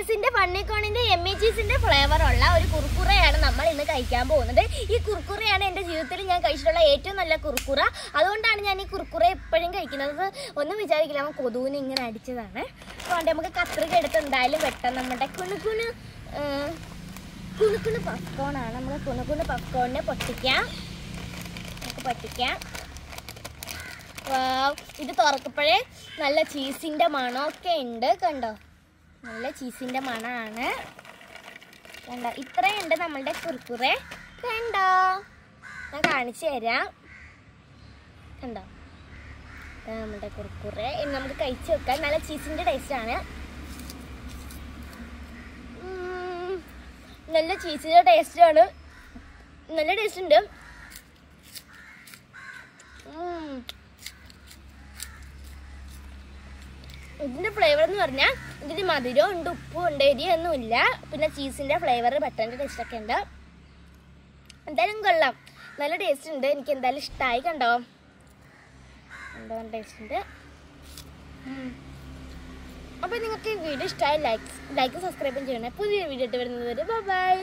ലേസിന്റെ ഫണ്ണിക്കോണിന്റെ എംഇചീസിന്റെ ഫ്ലേവറുള്ള ഒരു കുർക്കുറയാണ് നമ്മൾ ഇന്ന് കഴിക്കാൻ പോകുന്നത്. ഈ കുർക്കുറയാണ് എൻ്റെ ജീവിതത്തിൽ ഞാൻ കഴിച്ചിട്ടുള്ള ഏറ്റവും നല്ല കുർക്കുറ. അതുകൊണ്ടാണ് ഞാൻ ഈ കുർക്കുറ എപ്പോഴും കഴിക്കുന്നത്. ഒന്നും വിചാരിക്കില്ല, നമ്മൾ കൊതുവിന് ഇങ്ങനെ അടിച്ചതാണ്. അതുകൊണ്ട് നമുക്ക് കത്രിക എടുത്ത് എന്തായാലും വെട്ടാം. നമ്മുടെ കുണുകുണു പപ്കോണാണ്. നമുക്ക് കുണുകുണു പപ്കോണിനെ പൊട്ടിക്കാം. ഇത് തുറക്കപ്പോഴേ നല്ല ചീസിൻ്റെ മണമൊക്കെ ഉണ്ട്. കണ്ടോ, നല്ല ചീസിൻ്റെ മണമാണ്. കണ്ടോ, ഇത്രയുണ്ട് നമ്മളുടെ കുർക്കുറെ. കണ്ടോ, ഞാൻ കാണിച്ചു തരാം. കണ്ടോ, നമ്മളുടെ കുർക്കുറെ. ഇനി നമുക്ക് കഴിച്ച് വെക്കാം. നല്ല ചീസിൻ്റെ ടേസ്റ്റാണ്. നല്ല ചീസിൻ്റെ ടേസ്റ്റാണ്. നല്ല ടേസ്റ്റ് ഉണ്ട്. ഇതിൻ്റെ ഫ്ലേവർ എന്ന് പറഞ്ഞാൽ ഇതിന് മധുരം ഉണ്ട്, ഉപ്പും ഉണ്ട്, എരിയൊന്നുമില്ല. പിന്നെ ചീസിൻ്റെ ഫ്ലേവർ, ബട്ടറിൻ്റെ ടേസ്റ്റൊക്കെ ഉണ്ട്. എന്തായാലും കൊള്ളാം, നല്ല ടേസ്റ്റ് ഉണ്ട്. എനിക്ക് എന്തായാലും ഇഷ്ടമായി. കണ്ടോ, ടേസ്റ്റ് ഉണ്ട്. അപ്പോൾ നിങ്ങൾക്ക് ഈ വീഡിയോ ഇഷ്ടമായി ലൈക്ക് സബ്സ്ക്രൈബും ചെയ്യണേ. പുതിയ വീഡിയോ ഇട്ട് വരുന്നത്. ബൈ.